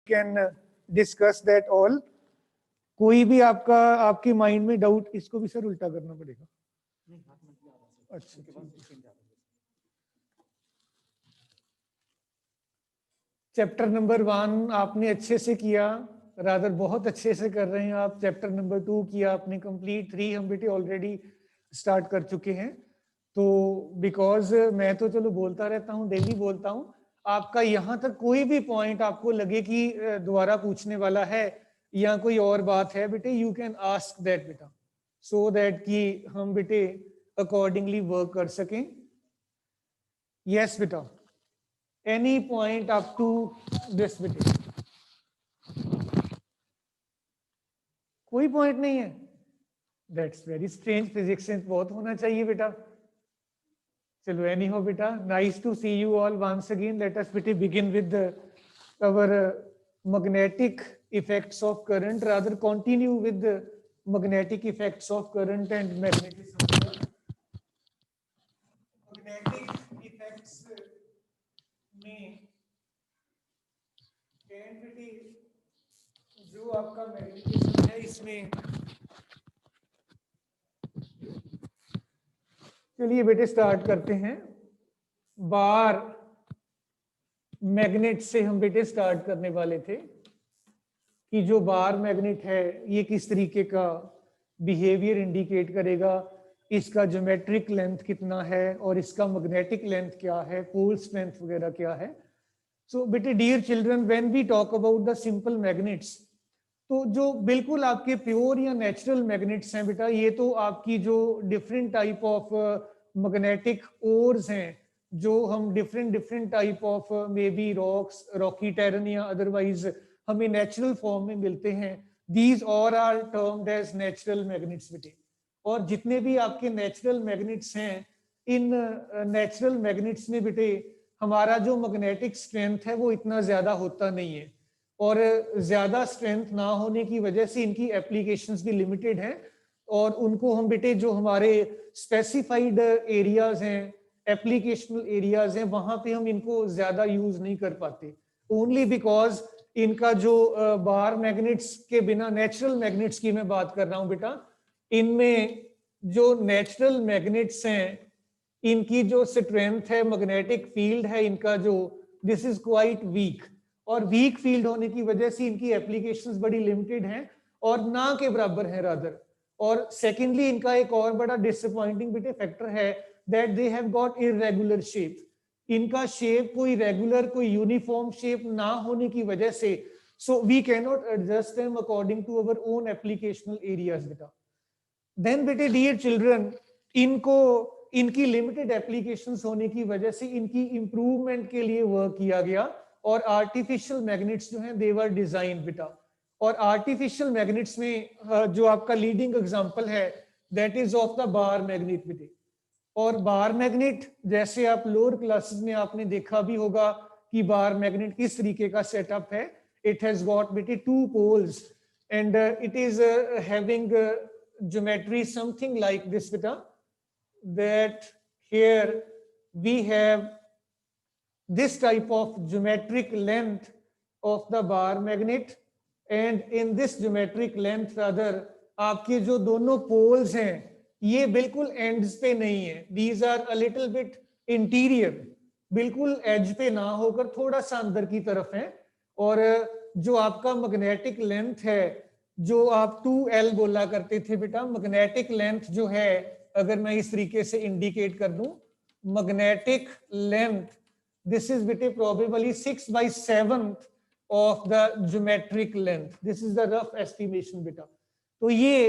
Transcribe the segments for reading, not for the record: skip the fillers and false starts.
Can discuss that all. कोई भी आपके माइंड में डाउट, इसको भी सर उल्टा करना पड़ेगा। अच्छा, चैप्टर नंबर 1 आपने अच्छे से किया, रादर बहुत अच्छे से कर रहे हैं आप। चैप्टर नंबर 2 किया आपने कंप्लीट। 3 हम बेटे ऑलरेडी स्टार्ट कर चुके हैं। तो बिकॉज मैं तो चलो बोलता रहता हूँ, डेली बोलता हूँ, आपका यहाँ तक कोई भी पॉइंट आपको लगे कि दोबारा पूछने वाला है या कोई और बात है बेटे, यू कैन आस्क दैट बेटा, सो दैट कि हम बेटे अकॉर्डिंगली वर्क कर सकें। यस बेटा, any point up to this बेटे? कोई पॉइंट नहीं है? That's very strange. Physics sense बहुत होना चाहिए बेटा। चलो एनी हो बेटा, nice to see you all once again. Let us बेटे begin with our magnetic effects of current, rather continue with the magnetic effects of current and magnetism. Magnetic effects में जो आपका मैग्नेटिज्म है इसमें, चलिए बेटे start करते हैं। बार मैग्नेट से हम बेटे स्टार्ट करने वाले थे कि जो बार मैग्नेट है ये किस तरीके का बिहेवियर इंडिकेट करेगा, इसका ज्योमेट्रिक लेंथ कितना है और इसका मैग्नेटिक लेंथ क्या है, पोल स्ट्रेंथ वगैरह क्या है। सो बेटे dear children, when we talk about the simple magnets, तो जो बिल्कुल आपके प्योर या नेचुरल मैग्नेट्स हैं बेटा, ये तो आपकी जो different type of magnetic ores हैं, जो हम different type of may be rocks, rocky terrain या अदरवाइज हमें नेचुरल फॉर्म में मिलते हैं, these all are termed as natural magnets बेटे। और जितने भी आपके नेचुरल मैग्नेट्स हैं, इन नेचुरल मैग्नेट्स में बेटे हमारा जो मैग्नेटिक स्ट्रेंथ है वो इतना ज्यादा होता नहीं है, और ज्यादा स्ट्रेंथ ना होने की वजह से इनकी एप्लीकेशंस भी लिमिटेड हैं, और उनको हम बेटे जो हमारे स्पेसिफाइड एरियाज हैं, एप्लीकेशनल एरियाज हैं, वहां पे हम इनको ज्यादा यूज नहीं कर पाते, ओनली बिकॉज इनका जो बार मैग्नेट्स के बिना, नेचुरल मैग्नेट्स की मैं बात कर रहा हूं बेटा, इनमें जो नेचुरल मैग्नेट्स हैं इनकी जो स्ट्रेंथ है, मैग्नेटिक फील्ड है इनका जो, दिस इज क्वाइट वीक, और वीक फील्ड होने की वजह से इनकी एप्लीकेशंस बड़ी लिमिटेड हैं और ना के बराबर है रादर। और सेकेंडली इनका एक और बड़ा डिसअपॉइंटिंग बेटे फैक्टर है that they have got irregular shape. इनका शेप कोई रेगुलर, कोई यूनिफॉर्म शेप ना होने की वजह से, so we can not adjust them according to our own applicational areas बेटा। देन बेटे डियर चिल्ड्रन, इनको इनकी लिमिटेड एप्लीकेशंस होने की वजह से इनकी इंप्रूवमेंट के लिए वर्क किया गया, और आर्टिफिशियल मैग्नेट्स जो हैं दे वर डिजाइन बेटा। और आर्टिफिशियल मैग्नेट्स में जो आपका लीडिंग एग्जांपल है that is of the bar magnet बेटे। और बार मैग्नेट जैसे आप लोअर क्लासेस में आपने देखा भी होगा कि बार मैग्नेट किस तरीके का सेटअप है। इट हैज गॉट बेटे 2 poles and it is having geometry something like this बेटा, that here we have this type of geometric length of the bar magnet, and in this geometric length rather आपके जो दोनों poles हैं ये बिल्कुल ends पे नहीं है, these are a little bit interior, बिल्कुल edge पे ना होकर थोड़ा सा अंदर की तरफ है। और जो आपका magnetic length है, जो आप 2L बोला करते थे बेटा, magnetic length जो है, अगर मैं इस तरीके से इंडिकेट कर दूं, मैग्नेटिक लेंथ, दिस इज बेटे probably 6/7 of the geometric length, this is the rough estimation बेटा। तो ये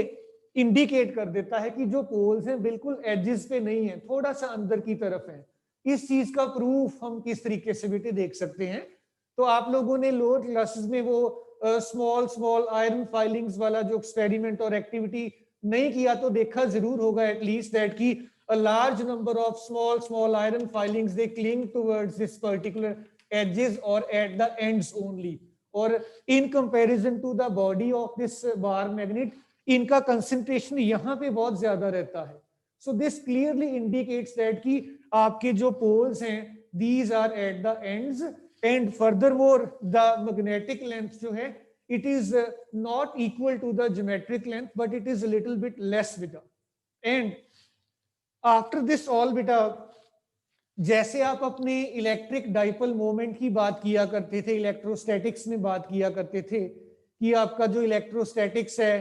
इंडिकेट कर देता है कि जो पोल्स हैं बिल्कुल एजेस पे नहीं है, थोड़ा सा अंदर की तरफ है। इस चीज का प्रूफ हम किस तरीके से बेटे देख सकते हैं, तो आप लोगों ने लोअर क्लासेस में वो स्मॉल आयरन फाइलिंग्स वाला जो एक्सपेरिमेंट और एक्टिविटी नहीं किया तो देखा जरूर होगा एटलीस्ट दैट की a large number of small iron filings they cling towards this particular edges or at the ends only, or in comparison to the body of this bar magnet इनका concentration यहाँ पे बहुत ज्यादा रहता है। so this clearly indicates that कि आपके जो poles हैं these are at the ends and further more the magnetic length जो है it is not equal to the geometric length, but it is a little bit less beta. And after this all beta, जैसे आप अपने electric dipole moment की बात किया करते थे, इलेक्ट्रोस्टैटिक्स में बात किया करते थे कि आपका जो इलेक्ट्रोस्टैटिक्स है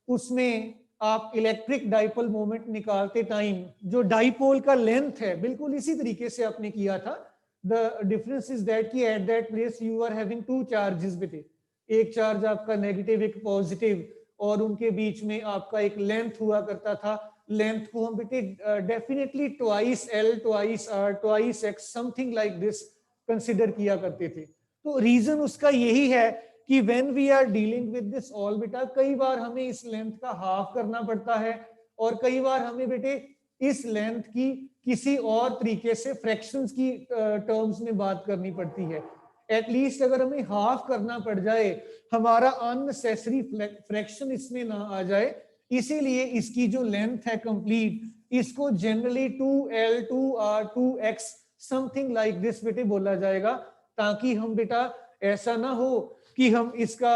उसमें आप इलेक्ट्रिक डाइपोल मोमेंट निकालते टाइम जो डाइपोल का लेंथ है बिल्कुल इसी तरीके से आपने किया था. द डिफरेंस इज दैट कि at that place you are having two charges बेटे, एक चार्ज आपका नेगेटिव एक पॉजिटिव, और उनके बीच में आपका एक लेंथ हुआ करता था. लेंथ को हम बेटे definitely twice L, twice R, twice X, something like this consider किया करते थे. तो रीजन उसका यही है कि when we are dealing with this all बेटा, कई बार हमें इस लेंथ का हाफ करना पड़ता है और कई बार हमें बेटे इस लेंथ की किसी और तरीके से फ्रैक्शंस की टर्म्स में बात करनी पड़ती है. एटलीस्ट अगर हमें हाफ करना पड़ जाए, हमारा अननेसेसरी फ्रैक्शन इसमें ना आ जाए, इसीलिए इसकी जो लेंथ है कंप्लीट, इसको generally 2L, 2R, 2X something like this बेटे बोला जाएगा, ताकि हम बेटा ऐसा ना हो कि हम इसका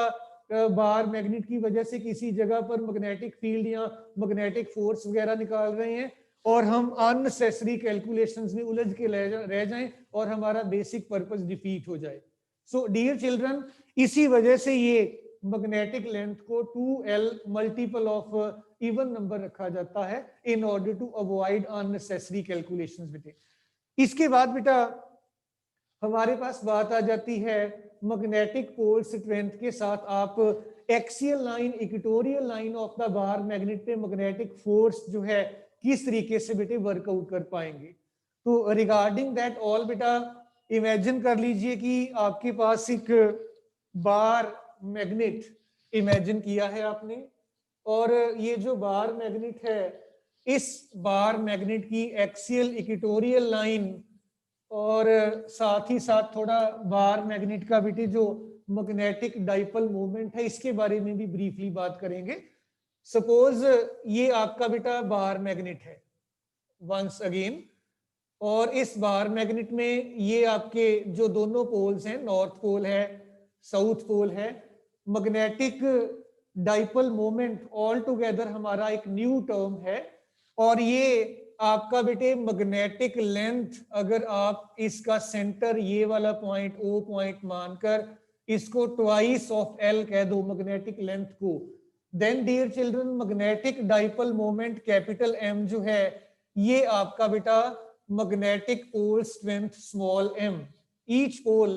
बार मैग्नेट की वजह से किसी जगह पर मैग्नेटिक फील्ड या मैग्नेटिक फोर्स वगैरह निकाल रहे हैं और हम अननेसेसरी कैलकुलेशंस में उलझ के रह जाएं और हमारा बेसिक पर्पस डिफीट हो जाए. सो डियर चिल्ड्रन, इसी वजह से ये मैग्नेटिक लेंथ को 2L multiple of even number रखा जाता है in order to avoid unnecessary calculations बेटे. इसके बाद बेटा हमारे पास बात आ जाती है मैग्नेटिक पोल स्ट्रेंथ के साथ आप axial line, equatorial line of the bar magnet पे मैग्नेटिक फोर्स जो है किस तरीके से बेटे वर्कआउट कर पाएंगे. तो रिगार्डिंग दैट ऑल बेटा इमेजिन कर लीजिए कि आपके पास एक बार मैग्नेट इमेजिन किया है आपने, और ये जो बार मैग्नेट है, इस बार मैग्नेट की एक्सियल इक्वेटोरियल लाइन और साथ ही साथ थोड़ा बार मैग्नेट का बेटे जो मैग्नेटिक डाइपोल मोमेंट है इसके बारे में भी ब्रीफली बात करेंगे. सपोज ये आपका बेटा बार मैग्नेट है वंस अगेन, और इस बार मैग्नेट में ये आपके जो दोनों पोल्स हैं, नॉर्थ पोल है, साउथ पोल है, magnetic dipole moment all together हमारा एक न्यू टर्म है. और ये आपका बेटे मैग्नेटिक लेंथ, अगर आप इसका सेंटर ये वाला पॉइंट O पॉइंट मानकर इसको ट्वाइस ऑफ L कह दो मैग्नेटिक लेंथ को, then dear children magnetic dipole moment capital M जो है ये आपका बेटा magnetic pole strength small m. Each pole,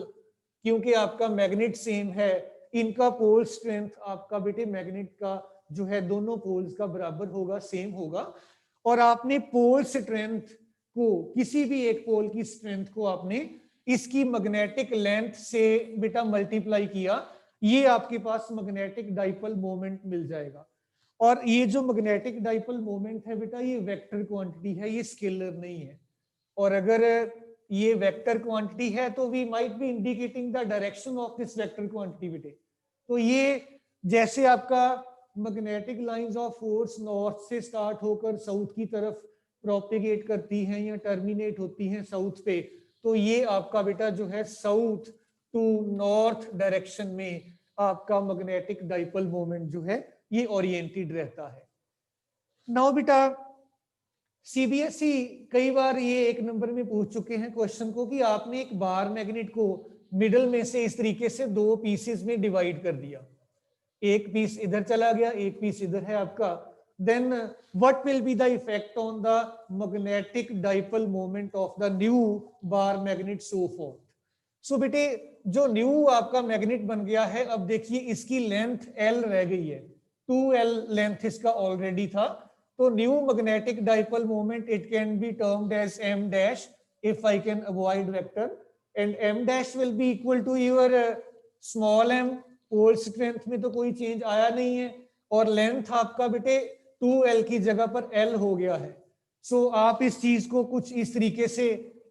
क्योंकि आपका मैग्नेट सेम है, इनका पोल स्ट्रेंथ आपका बेटे मैग्नेट का जो है दोनों पोल्स का बराबर होगा, सेम होगा. और आपने पोल स्ट्रेंथ को, किसी भी एक पोल की स्ट्रेंथ को आपने इसकी मैग्नेटिक लेंथ से बेटा मल्टीप्लाई किया, ये आपके पास मैग्नेटिक डाइपोल मोमेंट मिल जाएगा. और ये जो मैग्नेटिक डाइपोल मोमेंट है बेटा ये वेक्टर क्वांटिटी है, ये स्केलर नहीं है. और अगर ये वेक्टर क्वांटिटी है तो we might be indicating the direction of this vector quantity बेटे. तो ये जैसे आपका magnetic lines of force north से स्टार्ट होकर साउथ की तरफ प्रोपेगेट करती हैं या टर्मिनेट होती हैं साउथ पे, तो ये आपका बेटा जो है साउथ टू नॉर्थ डायरेक्शन में आपका मैग्नेटिक डाइपोल मोमेंट जो है ये ओरिएंटेड रहता है. नाउ बेटा सीबीएसई कई बार ये एक नंबर में पूछ चुके हैं क्वेश्चन को कि आपने एक बार मैग्नेट को मिडल में से इस तरीके से दो पीसेस में डिवाइड कर दिया, एक पीस इधर चला गया, एक पीस इधर है आपका, then what will be the effect on the magnetic dipole moment of the new bar magnet so fourth. So बेटे जो न्यू आपका मैग्नेट बन गया है, अब देखिए इसकी लेंथ L रह गई है, 2L लेंथ इसका ऑलरेडी था. तो new magnetic dipole moment it can be termed as m dash if I can avoid vector, and m dash will be equal to your small m. Pole strength में तो कोई change आया नहीं है और लेंथ आपका बेटे 2L की जगह पर L हो गया है. सो आप इस चीज को कुछ इस तरीके से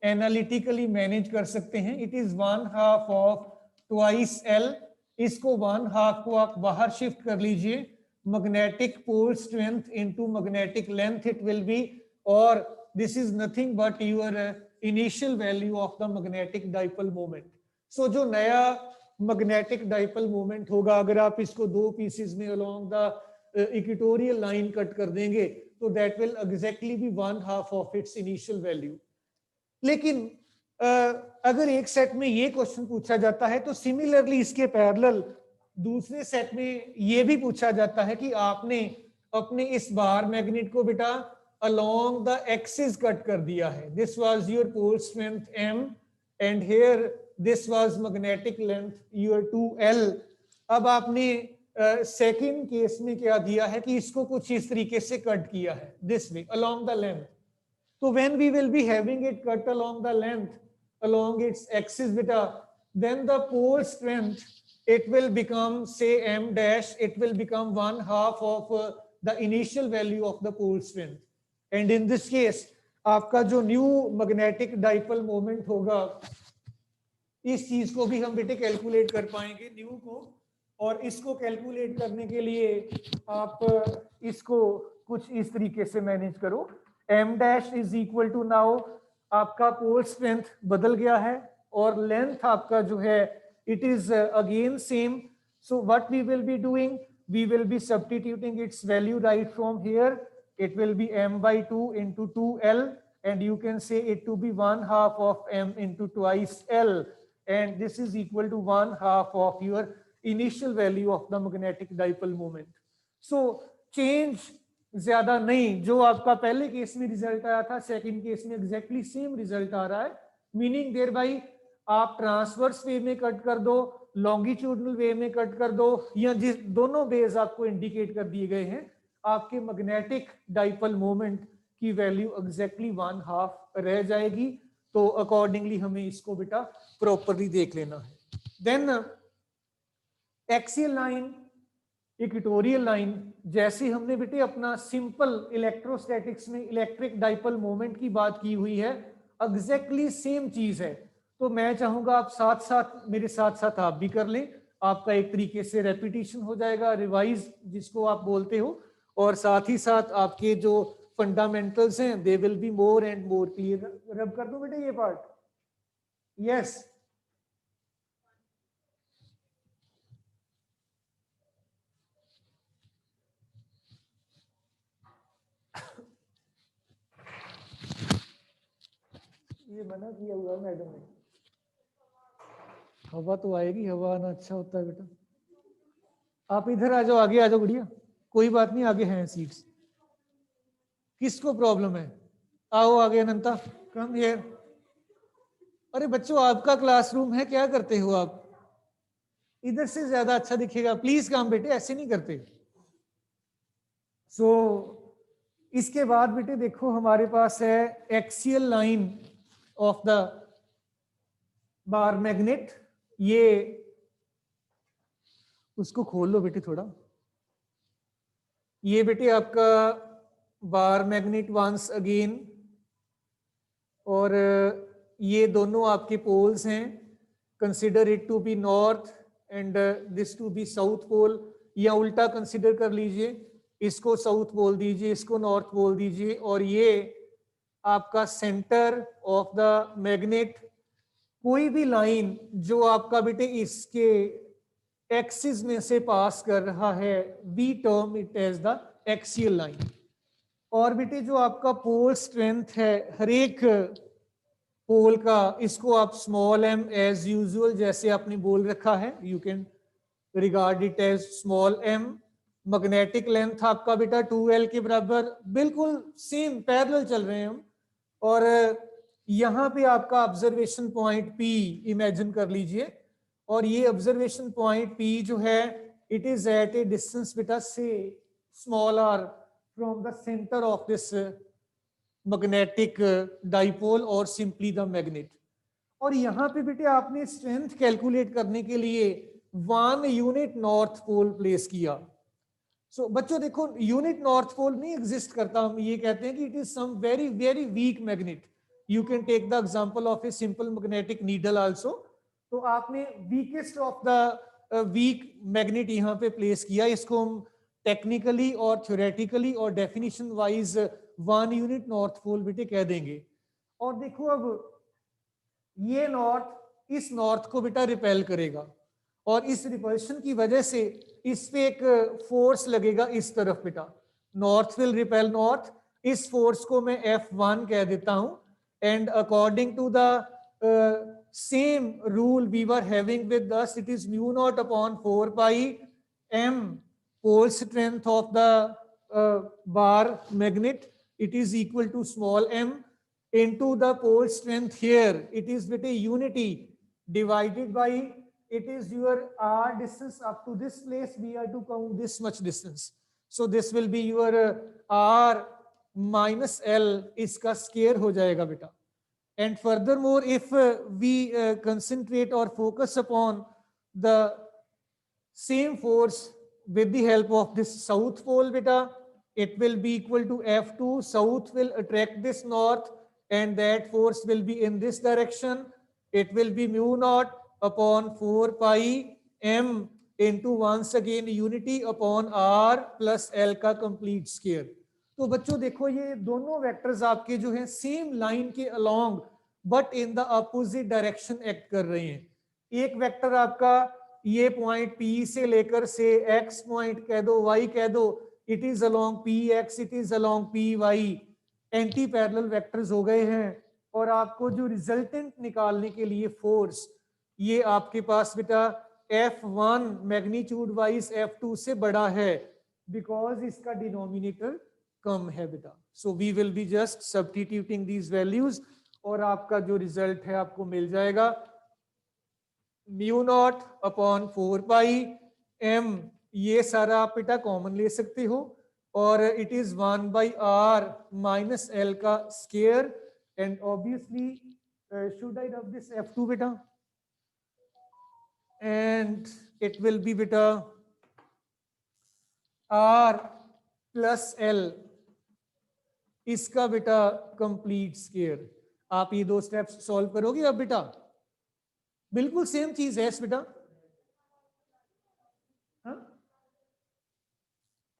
एनालिटिकली मैनेज कर सकते हैं. It is 1/2 of twice L. इसको 1/2 को आप बाहर शिफ्ट कर लीजिए, magnetic pole strength into magnetic length it will be, और this is nothing but your initial value of the magnetic dipole moment. So जो नया मैग्नेटिक डाइपोल मोमेंट होगा, अगर आप इसको दो पीसेस में along the equatorial line cut कर देंगे तो that will exactly be 1/2 of its initial value. लेकिन अगर एक सेट में ये क्वेश्चन पूछा जाता है तो सिमिलरली इसके पैरेलल दूसरे सेट में ये भी पूछा जाता है कि आपने अपने इस बार मैग्नेट को बेटा अलोंग द एक्सिस कट कर दिया है। This was your pole strength m and here this was magnetic length your 2l। अब आपने सेकंड केस में क्या दिया है कि इसको कुछ इस तरीके से कट किया है, this way along the length. So when we will be having it cut along the length, along its axis beta, then the pole strength, it will become say m dash, it will become 1/2 of the initial value of the pole strength. And in this case, आपका जो new magnetic dipole moment होगा, इस चीज को भी हम बेटे calculate कर पाएंगे न्यू को, और इसको कैलकुलेट करने के लिए आप इसको कुछ इस तरीके से मैनेज करो। m dash is equal to, now आपका पोल स्ट्रेंथ बदल गया है और लेंथ आपका जो है it is again same. So what we will be doing, we will be substituting its value right from here, it will be m/2 into 2l and you can say it to be 1/2 of m into twice l, and this is equal to 1/2 of your initial value of the magnetic dipole moment. So change ज्यादा नहीं, जो आपका पहले case में result आया था second case में exactly same result आ रहा है। मीनिंग देयर बाई आप ट्रांसवर्स वे में कट कर दो, लॉन्गिट्यूडनल वे में कट कर दो, या जिस दोनों वेज आपको इंडिकेट कर दिए गए हैं, आपके मैग्नेटिक डाइपोल मोमेंट की वैल्यू एग्जैक्टली 1/2 रह जाएगी। तो अकॉर्डिंगली हमें इसको बेटा प्रॉपरली देख लेना है। Then axial line, equatorial line, जैसे हमने बेटे अपना सिंपल इलेक्ट्रोस्टैटिक्स में इलेक्ट्रिक डाइपोल मोमेंट की बात की हुई है, एग्जैक्टली सेम चीज है। तो मैं चाहूंगा आप साथ साथ मेरे साथ साथ आप भी कर लें, आपका एक तरीके से रेपिटेशन हो जाएगा, रिवाइज जिसको आप बोलते हो, और साथ ही साथ आपके जो फंडामेंटल्स हैं they will be more and more clear. रब कर दो बेटे ये पार्ट, यस। ये मना किया हुआ है मैडम ने, हवा तो आएगी, हवा आना अच्छा होता है बेटा। आप इधर आ जाओ, आगे आ जाओ बढ़िया, कोई बात नहीं, आगे हैं सीट्स। किसको प्रॉब्लम है, आओ आगे, अनंता कम हियर। अरे बच्चों आपका क्लासरूम है, क्या करते हो आप, इधर से ज्यादा अच्छा दिखेगा, प्लीज काम बेटे, ऐसे नहीं करते। सो इसके बाद बेटे देखो हमारे पास है axial line of the bar magnet. ये उसको खोल लो बेटे थोड़ा। ये बेटे आपका बार मैग्नेट वंस अगेन, और ये दोनों आपके पोल्स हैं। Consider it to be north and this to be south pole, या उल्टा कंसिडर कर लीजिए, इसको साउथ बोल दीजिए, इसको नॉर्थ बोल दीजिए, और ये आपका सेंटर ऑफ द मैग्नेट। कोई भी लाइन जो आपका बेटे इसके एक्सिस में से पास कर रहा है, we term it as the axial line. और बेटे जो आपका पोल स्ट्रेंथ है हर एक पोल का, इसको आप स्मॉल m एज यूजुअल जैसे आपने बोल रखा है, you can regard it as small m। Magnetic length आपका बेटा 2l के बराबर, बिल्कुल सेम पैरेलल चल रहे हैं हम। और यहाँ पे आपका ऑब्जर्वेशन पॉइंट P इमेजिन कर लीजिए, और ये ऑब्जर्वेशन पॉइंट P जो है it is at a distance बेटा से small r from the centre of this magnetic dipole और सिंपली द मैग्नेट। और यहाँ पे बेटे आपने स्ट्रेंथ कैलकुलेट करने के लिए 1 यूनिट नॉर्थ पोल प्लेस किया। सो बच्चों देखो यूनिट नॉर्थ पोल नहीं एग्जिस्ट करता, हम ये कहते हैं कि it is some very very weak magnet. You can take the example of a simple magnetic needle also. तो आपने weakest of the weak magnet यहाँ पे प्लेस किया, इसको हम टेक्निकली और थ्योरेटिकली और definition wise 1 unit north pole बेटे कह देंगे। और देखो अब ये नॉर्थ इस नॉर्थ को बेटा रिपेल करेगा, और इस रिपल्शन की वजह से इस पे एक फोर्स लगेगा इस तरफ बेटा, नॉर्थ विल रिपेल नॉर्थ। इस फोर्स को मैं F1 कह देता हूं, and according to the same rule we were having with us, it is mu naught upon 4 pi m pole strength of the bar magnet, it is equal to small m into the pole strength here, it is with a unity divided by, it is your r distance up to this place, we are to count this much distance, so this will be your r minus l, इसका square हो जाएगा बेटा। And furthermore, if we concentrate or focus upon the same force with the help of this south pole beta, it will be equal to F2. South will attract this north, and that force will be in this direction. It will be mu naught upon 4 pi m into once again unity upon r plus l का complete square. तो बच्चों देखो ये दोनों vectors आपके जो हैं same line के along but in the opposite direction act कर रहे हैं। एक वेक्टर आपका ये पॉइंट P से लेकर से X पॉइंट कह दो, Y कह दो, it is along PX, it is along PY, anti parallel vectors हो गए हैं। और आपको जो रिजल्टेंट निकालने के लिए फोर्स, ये आपके पास बेटा F1 मैग्नीट्यूड वाइज F2 से बड़ा है, बिकॉज इसका डिनोमिनेटर कम है बेटा। So we will be just substituting these values, और आपका जो रिजल्ट है आपको मिल जाएगा mu naught upon 4 pi m, ये सारा आप बेटा कॉमन ले सकते हो, और it is 1 by r minus l का square, and obviously should I rub this F2 बेटा, एंड इट विल बी बेटा r प्लस l, इसका बेटा कंप्लीट स्केयर। आप ये दो स्टेप्स सॉल्व करोगे अब बेटा, बिल्कुल सेम चीज है बेटा। हाँ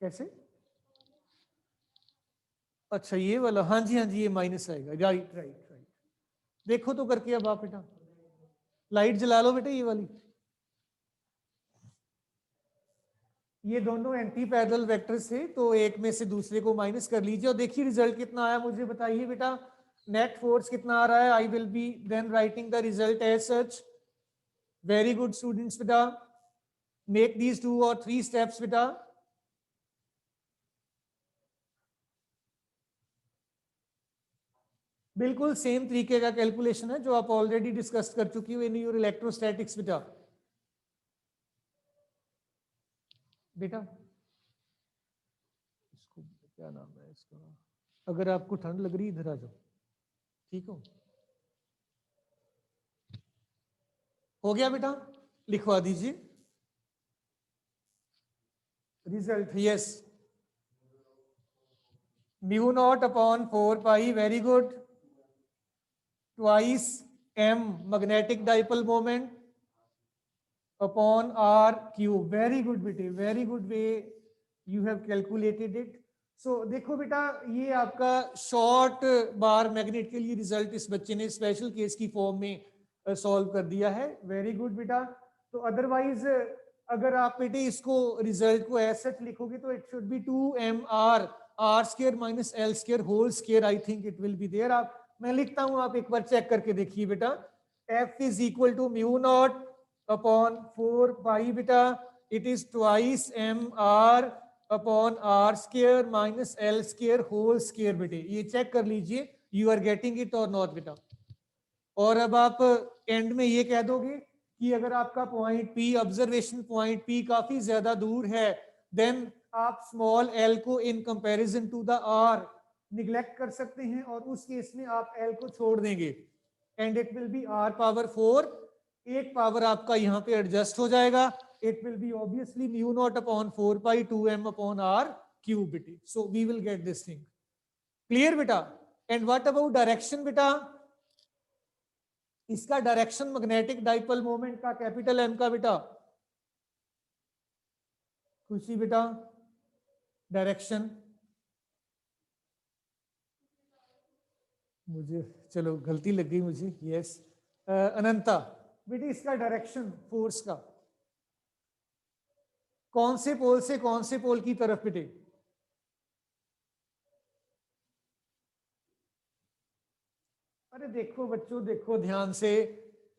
कैसे? अच्छा ये वाला, हाँ जी हाँ जी, ये माइनस आएगा, राइट राइट राइट। देखो तो करके अब आप बेटा, लाइट जला लो बेटा ये वाली। ये दोनों एंटी पैरेलल वेक्टर्स थे, तो एक में से दूसरे को माइनस कर लीजिए, और देखिए रिजल्ट कितना आया मुझे बताइए बेटा। नेट फोर्स कितना आ रहा है? I will be then writing the result as such. Very good students बेटा, मेक दीज 2 or 3 स्टेप्स बेटा। बिल्कुल सेम तरीके का कैलकुलेशन है जो आप ऑलरेडी डिस्कस कर चुकी हो इन योर इलेक्ट्रोस्टैटिक्स बेटा। बेटा इसको क्या नाम है इसका, अगर आपको ठंड लग रही इधर आ जाओ, ठीक हो गया बेटा, लिखवा दीजिए result. Yes, mu naught upon 4 pi, very good, twice m magnetic dipole moment upon r cube. Very good बेटे, very good way you have calculated it. So देखो बेटा, ये आपका शॉर्ट बार मैग्नेट के लिए रिजल्ट इस बच्चे ने स्पेशल केस की फॉर्म में सॉल्व कर दिया है। वेरी गुड बेटा। तो अदरवाइज अगर आप बेटे इसको रिजल्ट को ऐसे लिखोगे तो it should be 2mr r square minus l square whole square, I think it will be there. आप, मैं लिखता हूं, आप एक बार चेक करके देखिए बेटा। f is equal to mu naught upon 4 pi बेटा, it is twice mr upon r square minus l square whole square बेटे। ये चेक कर लीजिए यू आर गेटिंग इट और नॉट बेटा। और अब आप एंड में ये कह दोगे कि अगर आपका point P, observation point P काफी ज्यादा दूर है, देन आप स्मॉल l को in comparison to the r neglect कर सकते हैं, और उस केस में आप l को छोड़ देंगे, and it will be r power 4। एक पावर आपका यहाँ पे एडजस्ट हो जाएगा, it will be obviously mu naught upon 4 pi 2m upon r cube बेटे। So we will get this thing clear बेटा। एंड व्हाट अबाउट डायरेक्शन बेटा? इसका डायरेक्शन मैग्नेटिक डाइपोल मोमेंट का कैपिटल M का बेटा, खुशी बेटा, डायरेक्शन मुझे, चलो गलती लग गई मुझे, यस अनंता, बेटे इसका डायरेक्शन फोर्स का कौन से पोल से कौन से पोल की तरफ बेटे? अरे देखो बच्चों, देखो ध्यान से,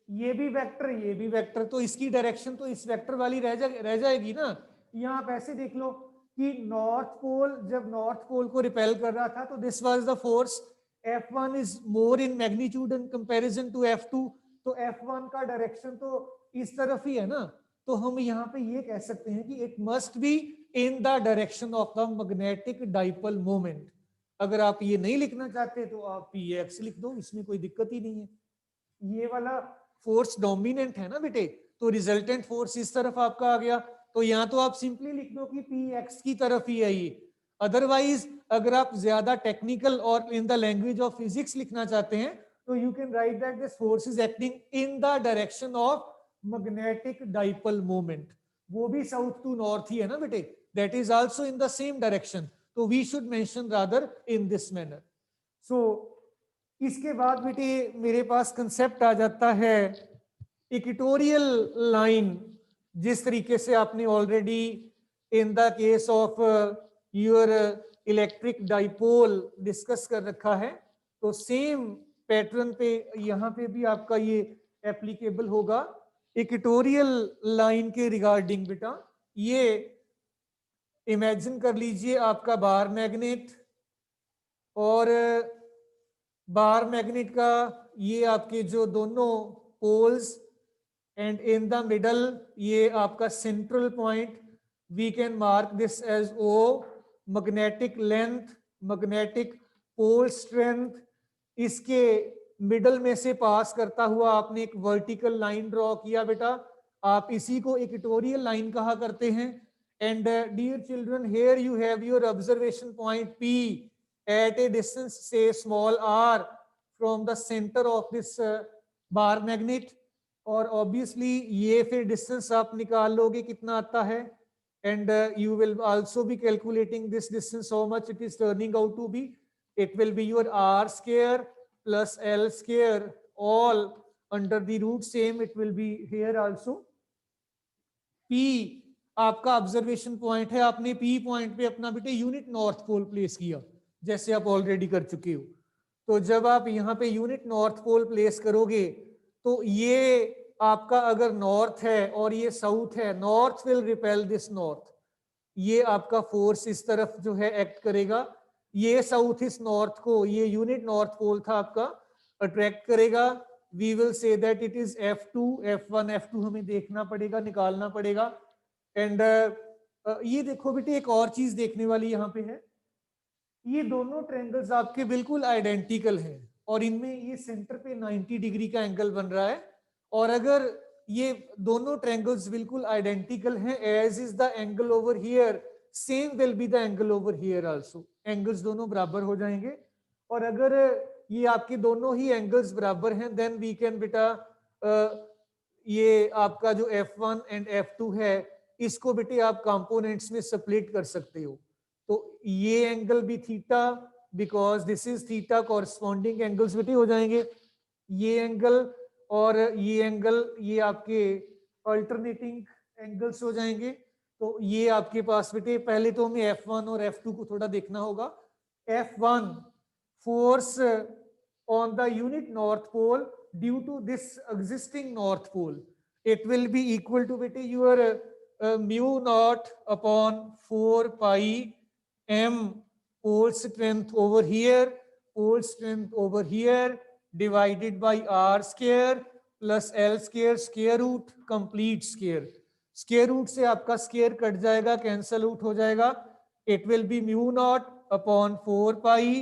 ये भी वेक्टर, तो इसकी डायरेक्शन तो इस वेक्टर वाली रह जाएगी ना। यहाँ आप ऐसे देख लो कि नॉर्थ पोल जब नॉर्थ पोल को रिपेल कर रहा था तो this was the force, F1 is more in magnitude in comparison to F2, तो F1 का डायरेक्शन तो इस तरफ ही है ना। तो हम यहाँ पे ये कह सकते हैं कि it must be in the direction of the magnetic dipole moment. अगर आप ये नहीं लिखना चाहते तो आप Px लिख दो, इसमें कोई दिक्कत ही नहीं है। ये वाला फोर्स डोमिनेंट है ना बेटे, तो रिजल्टेंट फोर्स इस तरफ आपका आ गया, तो यहाँ तो आप सिंपली लिख दो कि Px की तरफ ही है ये। अदरवाइज अगर आप ज्यादा टेक्निकल और in the language of physics लिखना चाहते हैं तो you can write that this force is acting in the direction of magnetic dipole moment. वो भी साउथ टू नॉर्थ ही है ना बेटे, that is also in the same direction, तो we should mention rather in this manner. So इसके बाद बेटे मेरे पास कंसेप्ट आ जाता है इक्वेटोरियल लाइन। जिस तरीके से आपने already in the case of your electric dipole discuss कर रखा है, तो सेम पैटर्न पे यहाँ पे भी आपका ये एप्लीकेबल होगा इक्वेटोरियल लाइन के रिगार्डिंग। बेटा ये इमेजिन कर लीजिए आपका बार मैग्नेट, और बार मैग्नेट का ये आपके जो दोनों poles, and in the middle ये आपका central point, we can mark this as O, magnetic length, magnetic pole strength. इसके मिडल में से पास करता हुआ आपने एक वर्टिकल लाइन ड्रॉ किया बेटा, आप इसी को इक्वेटोरियल लाइन कहा करते हैं। And dear children, here you have your observation point P at a distance say small r from the center of this bar magnet, और ऑब्वियसली ये फिर डिस्टेंस आप निकाल लोगे कितना आता है, and you will also be calculating this distance how much it is turning out to be. It will be your r square plus l square all under the root, same it will be here also। P आपका observation point है, आपने P point पे अपना बेटे unit north पोल place किया जैसे आप already कर चुके हो। तो जब आप यहाँ पे यूनिट नॉर्थ पोल प्लेस करोगे तो ये आपका अगर नॉर्थ है और ये साउथ है, north will repel this north, ये आपका फोर्स इस तरफ जो है एक्ट करेगा, ये साउथ इस नॉर्थ को, ये यूनिट नॉर्थ पोल था आपका, अट्रैक्ट करेगा। We will say that it is F2, F1, F2 हमें देखना पड़ेगा, निकालना पड़ेगा। एंड ये देखो बेटे एक और चीज देखने वाली यहाँ पे है, ये दोनों ट्रायंगल्स आपके बिल्कुल आइडेंटिकल हैं और इनमें ये सेंटर पे 90 डिग्री का एंगल बन रहा है। और अगर ये दोनों ट्रायंगल्स बिल्कुल आइडेंटिकल हैं, as is the angle over here, same will be the angle over here also, angles दोनों बराबर हो जाएंगे। और अगर ये आपके दोनों ही एंगल्स बराबर हैं, देन वी कैन बेटा ये आपका जो F1 एंड F2 है इसको बेटे आप कंपोनेंट्स में स्प्लिट कर सकते हो। तो ये एंगल भी theta, because this is theta, corresponding angles बेटे हो जाएंगे ये एंगल और ये एंगल, ये आपके अल्टरनेटिंग एंगल्स हो जाएंगे। तो ये आपके पास बेटे पहले तो हमें F1 और F2 को थोड़ा देखना होगा। F1 force on the unit north pole due to this existing north pole, it will be equal to बेटे your mu naught upon 4 pi m pole strength over here, pole strength over here divided by r square plus l square square root complete square। Square root से आपका square cut जाएगा, cancel out हो जाएगा। It will be mu naught upon 4 pi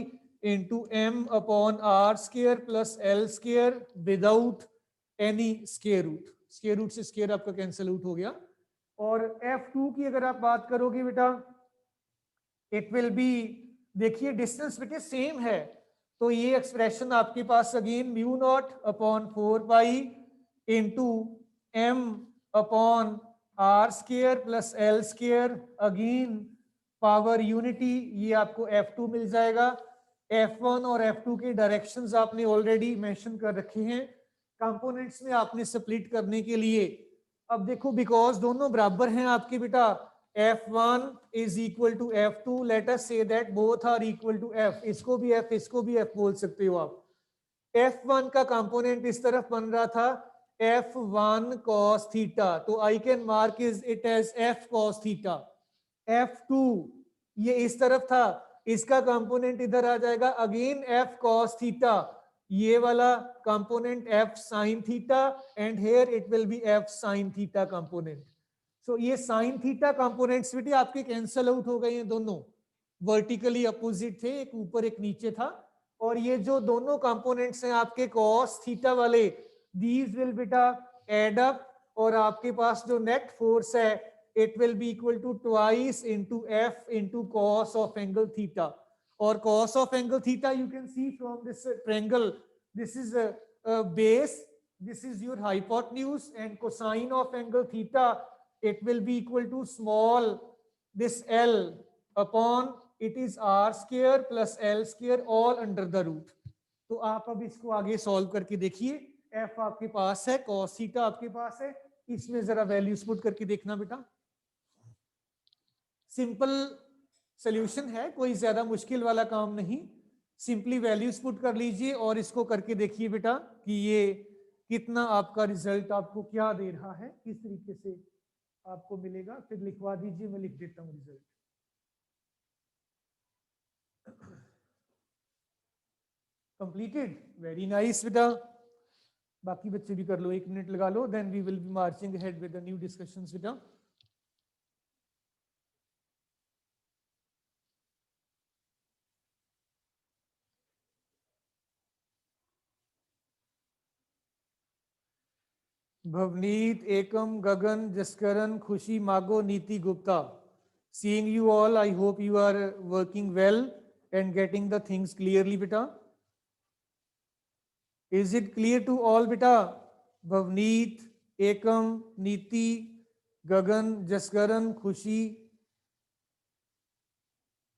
into m upon r square plus l square without any square root. Square root से square आपका cancel out हो गया। और F2 की अगर आप बात करोगे बेटा, इट विल बी, देखिए डिस्टेंस बेटे सेम है, तो ये एक्सप्रेशन आपके पास again mu naught upon 4 pi into m upon r square plus l square, again power unity, ये आपको F2 मिल जाएगा। F1 और F2 के डायरेक्शंस आपने ऑलरेडी मेंशन कर रखे हैं, कंपोनेंट्स में आपने स्प्लिट करने के लिए, अब देखो बिकॉज दोनों बराबर हैं आपके बेटा, F1 is equal to F2, let us say that both are equal to F, इसको भी F इसको भी F बोल सकते हो आप। F1 का कंपोनेंट इस तरफ बन रहा था F1 cos थीटा, तो I can mark it as F cos theta. F2 ये इस तरफ था, इसका कंपोनेंट इधर आ जाएगा अगेन F cos थीटा, ये वाला component F sin theta, and here it will be F sin theta component. So ये साइन थीटा कंपोनेंट्स बेटे आपके कैंसल आउट हो गए हैं, दोनों वर्टिकली अपोजिट थे, एक ऊपर एक नीचे था, और ये जो दोनों कंपोनेंट्स हैं आपके cos थीटा वाले, दीज विल बेटा एड अप, और आपके पास जो नेट फोर्स है it will be equal to twice into F into cos of angle theta, और cos of angle theta you can see from this triangle, this is base, this is your hypotenuse, and cosine of angle theta it will be equal to small this L upon it is R square plus L square all under the root। तो आप अब इसको आगे solve करके देखिए, F आपके पास है, cos theta आपके पास है, इसमें जरा वैल्यूज पुट करके देखना बेटा। सिंपल सॉल्यूशन है, कोई ज्यादा मुश्किल वाला काम नहीं, सिंपली वैल्यूज पुट कर लीजिए और इसको करके देखिए बेटा कि ये कितना आपका रिजल्ट आपको क्या दे रहा है, किस तरीके से आपको मिलेगा, फिर लिखवा दीजिए, मैं लिख देता हूँ रिजल्ट। कंप्लीटेड, वेरी नाइस बेटा, बाकी बच्चे भी कर लो, 1 मिनट लगा लो, then we will be marching ahead with the new discussions बेटा। भवनीत, एकम, गगन, जसकरण, खुशी, मागो, नीति, Gupta, seeing you all, I hope you are working well and getting the things clearly beta। is it clear to all beta? Bhavneet, एकम, नीति, गगन, जसकरण, खुशी,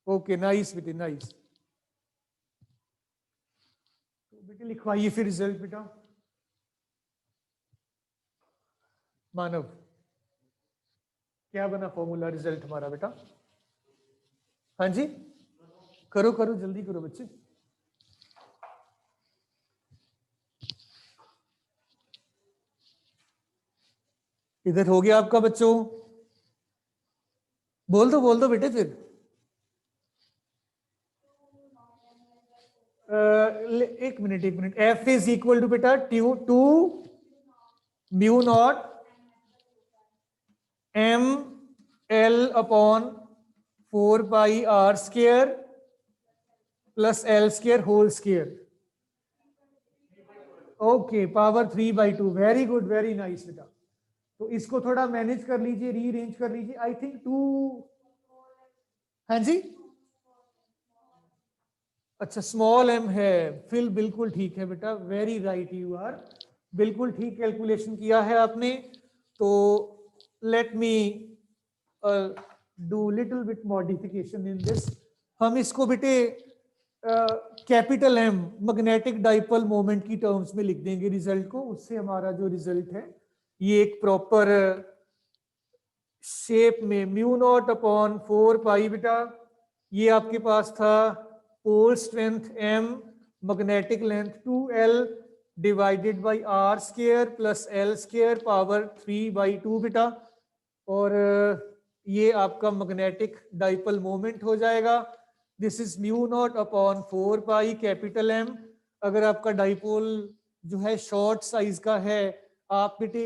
okay nice बेटे nice. तो बेटे लिखवाइए फिर रिजल्ट बेटा। मानव, क्या बना फॉर्मूला रिजल्ट हमारा बेटा? हाँ जी, करो करो जल्दी करो बच्चे। इधर हो गया आपका बच्चों, बोल दो बेटे फिर। एक minute, F is equal to बेटा two mu naught M L upon 4 pi R square plus L square whole square, okay power 3/2, very good very nice बेटा। तो इसको थोड़ा मैनेज कर लीजिए, रीअरेंज कर लीजिए, आई थिंक 2, हाँ जी अच्छा स्मॉल m है, फिल बिल्कुल ठीक है बेटा, वेरी राइट यू आर, बिल्कुल ठीक कैलकुलेशन किया है आपने। तो let me do little bit modification in this, हम इसको बेटे capital M magnetic dipole moment की टर्म्स में लिख देंगे रिजल्ट को, उससे हमारा जो रिजल्ट है ये एक प्रॉपर शेप में म्यू नॉट अपॉन 4 पाई बेटा, ये आपके पास था pole strength M, magnetic length 2L divided by R square plus L square power 3/2 बेटा, और ये आपका मैग्नेटिक डाइपोल मोमेंट हो जाएगा। This is mu naught upon 4 pi capital M। अगर आपका डाइपोल जो है शॉर्ट साइज का है, आप बेटे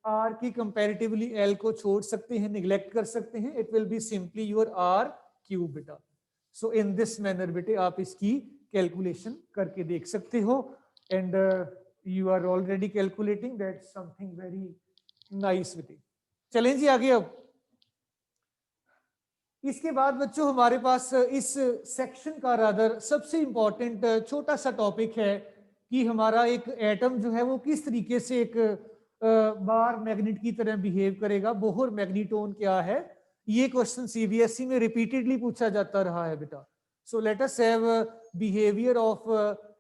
R की कंपैरेटिवली L को छोड़ सकते हैं, निग्लेक्ट कर सकते हैं, it will be simply your R cube बेटा। सो इन दिस मैनर बेटे आप इसकी कैलकुलेशन करके देख सकते हो, and you are already calculating, that's something very nice बेटे। चलें जी आगे। अब इसके बाद बच्चों हमारे पास इस सेक्शन का रादर सबसे इंपॉर्टेंट छोटा सा टॉपिक है कि हमारा एक एटम जो है वो किस तरीके से एक बार मैग्नेट की तरह बिहेव करेगा। बोहर मैग्नेटोन क्या है, ये क्वेश्चन सीबीएसई में रिपीटेडली पूछा जाता रहा है बेटा। So let us have behaviour of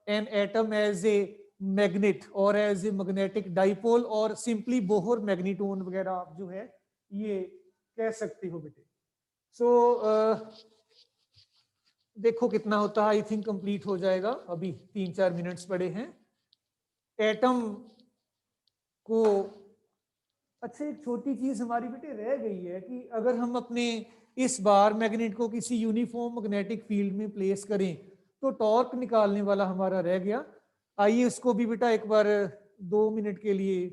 an atom as a magnet और एज ए मैग्नेटिक डाइपोल और सिंपली बोहर मैग्नीटोन वगैरह आप जो है ये कह सकते हो बेटे। सो देखो कितना होता है, आई थिंक कंप्लीट हो जाएगा, अभी 3-4 मिनट्स पड़े हैं। एटम को अच्छा एक छोटी चीज हमारी बेटे रह गई है कि अगर हम अपने इस बार मैग्नेट को किसी यूनिफॉर्म मैग्नेटिक फील्ड में प्लेस करें तो टॉर्क निकालने वाला हमारा रह गया। आइए उसको भी बेटा एक बार 2 मिनट के लिए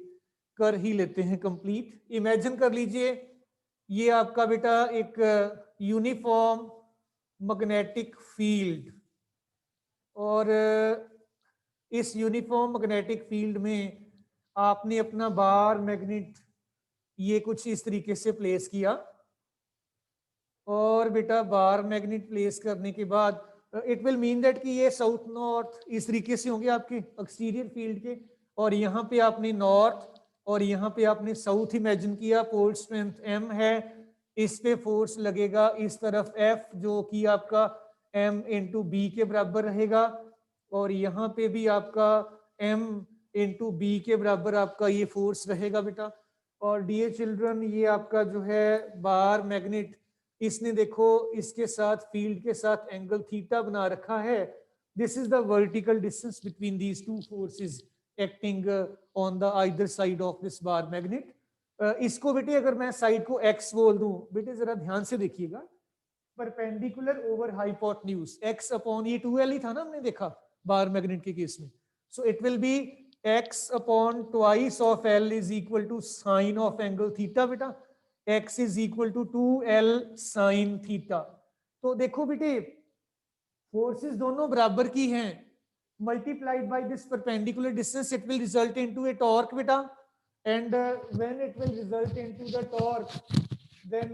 कर ही लेते हैं कंप्लीट। इमेजिन कर लीजिए ये आपका बेटा एक यूनिफॉर्म मैग्नेटिक फील्ड, और इस यूनिफॉर्म मैग्नेटिक फील्ड में आपने अपना बार मैग्नेट ये कुछ इस तरीके से प्लेस किया, और बेटा बार मैग्नेट प्लेस करने के बाद इट विल मीन दैट कि ये साउथ नॉर्थ इस तरीके से होंगे आपके एक्सटीरियर फील्ड के, और यहाँ पे आपने नॉर्थ और यहाँ पे आपने साउथ इमेजिन किया। पोल स्ट्रेंथ m है, इस पे फोर्स लगेगा इस तरफ F जो कि आपका m इंटू बी के बराबर रहेगा, और यहाँ पे भी आपका m इंटू बी के बराबर आपका ये फोर्स रहेगा बेटा। और डियर चिल्ड्रन ये आपका जो है बार मैग्नेट, इसने देखो इसके साथ फील्ड के साथ एंगल थीटा बना रखा है। This is the vertical distance between these two forces acting on the either side of this bar magnet. इसको बेटे अगर मैं साइड को x बोल दूं, बेटे जरा ध्यान से देखिएगा, perpendicular over hypotenuse x upon ये 2l ही था ना हमने देखा बार मैग्नेट के केस में। So it will be x upon twice of l is equal to sine of angle theta बेटा, x is equal to 2l sine theta. तो देखो बेटे फोर्सेस दोनों बराबर की हैं, multiplied by this perpendicular distance it will result into a torque beta, and when it will result into the torque then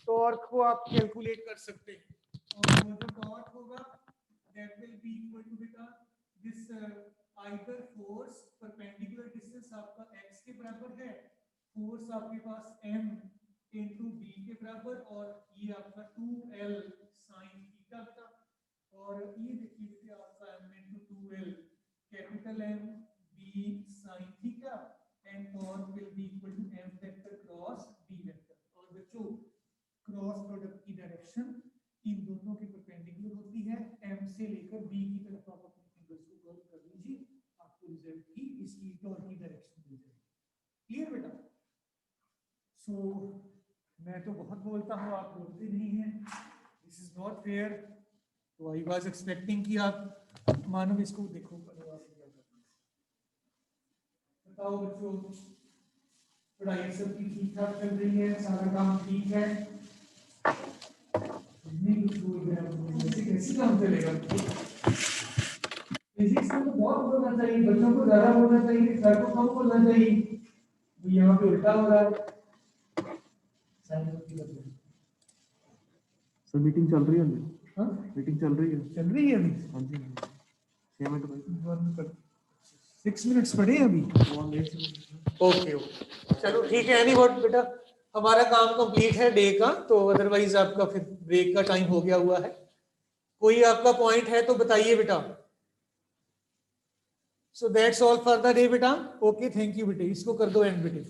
torque को आप कैलकुलेट कर सकते हैं, और वो जो torque होगा that will be equal to beta this either force perpendicular distance आपका x के बराबर है, force आपके पास m into b के बराबर, और ये आपका 2l sin थीटा बेटा, और ये देखिए आपका m into 2l capital M b sin theta and torque will be equal to m vector cross b vector। और बच्चों क्रॉस प्रोडक्ट की डायरेक्शन इन दोनों के परपेंडिकुलर होती है, m से लेकर b की तरफ आप अपने फिंगर्स को कर्व कर लीजिए, आपको रिजल्ट की इसकी टॉर्क की डायरेक्शन मिल जाएगी। क्लियर बेटा? सो मैं तो बहुत बोलता हूँ, आप बोलते नहीं हैं, दिस इज नॉट फेयर। तो आई वाज एक्सपेक्टिंग कि आप मानो इसको देखो, बताओ बच्चों पढ़ाई सबकी ठीक ठाक चल रही है, सारा काम ठीक है? कैसे काम चलेगा? फिजिक्स में तो बहुत बोलना चाहिए, बच्चों को ज्यादा बोलना चाहिए, सर को कम बोलना चाहिए, तो यहाँ पे उल्टा हो रहा है। सर मीटिंग चल रही है अभी? हाँ मीटिंग चल रही है अभी? हाँ जी 6 मिनट भाई 6 मिनट्स पड़े हैं अभी। ओके ओके चलो ठीक है। एनी व्हाट बेटा हमारा काम कंप्लीट है डे का, तो अदरवाइज आपका फिर ब्रेक का टाइम हो गया हुआ है। कोई आपका पॉइंट है तो बताइए बेटा। So that's all for the day बेटा। ओके थैंक यू बेटे, इसको कर दो एंड बेटे।